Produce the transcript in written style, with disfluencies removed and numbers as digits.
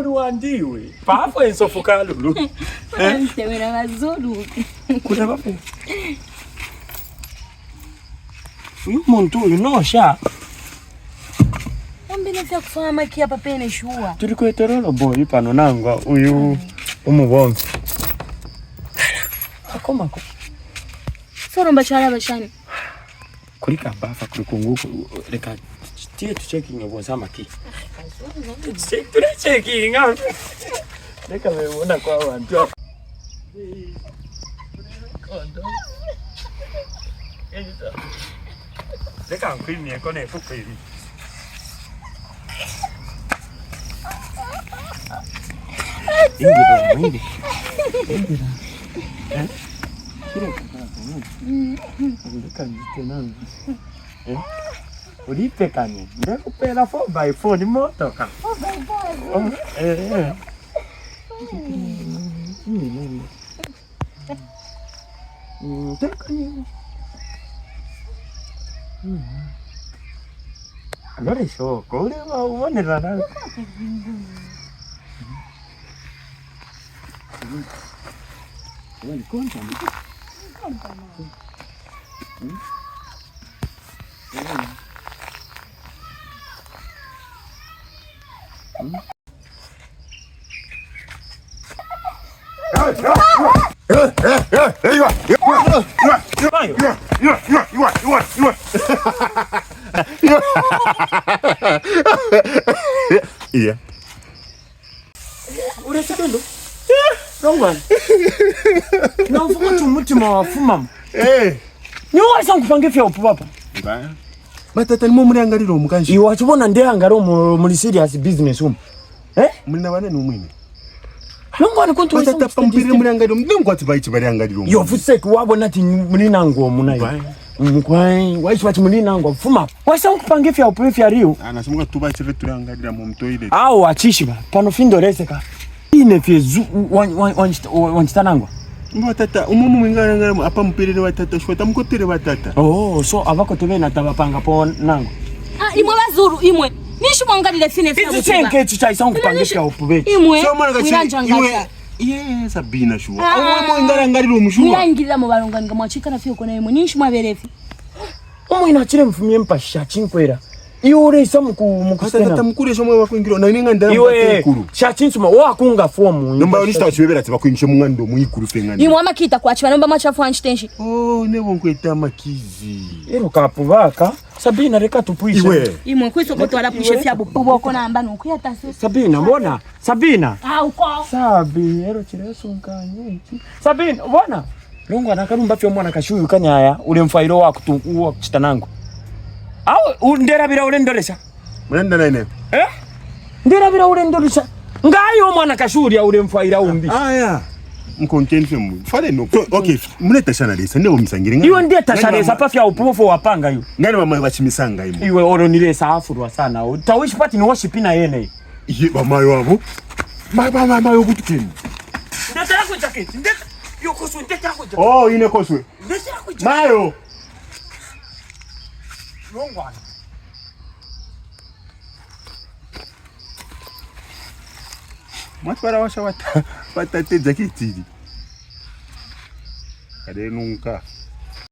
Zulu andiwe. Papo ensofoka lulu. Mtemera mazulu. Kuna papo. Umuntu unosha. Mbona fya kufanya maki hapa pene shua. Tulikweterolo boy pano nangwa uyu umubombe. Akoma ko. Soro mbachala bashani. Kulika bafa kulikunguku reka tie tu checking obonza maki. Tu checking out. Reka weona kwa abantu. Reka nkwimye kone fukwiri. Ingira. Kire kwa ulika nitenanga. Ulipe kanye. Ndakupela 4x4 ni motoka. 4x4. Tekanye. Agora shoko, ule waonera na. Wewe konta. Iya. Ure sekondo. Rongwan. Na ufuko tumutima wa fuma. Ni wasa nkupange fya upapa. Baya. Batata ni muri angariro mukanshi. Iwa chubona ndi angaro muri serious business Muri nabana ni umwine. Rongwan kontu wasa batata pampire muri angariro ndingo ati bayichi bari angariro. Yo fuseke wabona ati muri nango munayo. Mkwai waishi wati muri nango fuma. Wasa nkupange fya upapa fya rio. Anasumuka tubachire turi angarira mu mtoile. Au achishiba pano findo reseka. Ine fye wanchitanangwa. Batata umumu mwingara apa mpirire batata shwata mukotere batata. Oh, so abako tebena tabapanga po nango. Imwe bazuru imwe. Nishi mwangalile fine fya. Izi chenke chichaisa nkupangisha upube. Imwe. So mwana Wiranjanga. Sabina shuwa. Umumu mwingara ngariro mushuwa. Wirangirira mu balonga mwachika na fyo kona imwe. Nishi mwaberefi. Umwina chire mfumye mpasha chinkwera. Iwe isa mukustena. Tata mukuresha mwe wakwingiro na ninga ndara batekuru. Shachinsuma wakunga fomu. Nomba onista wachibebera ati bakwingisha mungando muyikuru fengani. Imwe amakita kwachi banomba machafu anchitenshi. Oh, nebo nkweta makizi. Ero kapuvaka. Sabina reka tupuisha. Imwe kwiso kotwala puisha fya buboko na ambano kuyata se. Sabina mbona? Sabina. Uko. Sabi ero chireso nkanye. Sabina mbona? Longo anakarumba fyo mwana kashuyu kanyaya ule mfairo wako tu uwa chitanango. Au nderabira ule ndolesha. Mwenda nene. Nderabira ule ndolesha. Ngayo mwana kashuri ya ule mfaira umbi. Aya. Mkonkenfe mu. Fale no. Okay, muleta shana lesa ndebo msangire ngani. Iwe ndiye tasharesa pa fya upofo wapanga yo. Ngani mama bachimisanga imo. Iwe oro nilesa afurwa sana. Utawishi pati ni worship na yene. Iye mamayo wabo. Mama yo kutukeni. Ndeta yako jacket. Ndeta yo kosu ndeta yako jacket. Oh, ine koswe. Ndeta yako jacket. Mayo. Longwana. Mwatwara washa watate jaketiri. Kade nunca.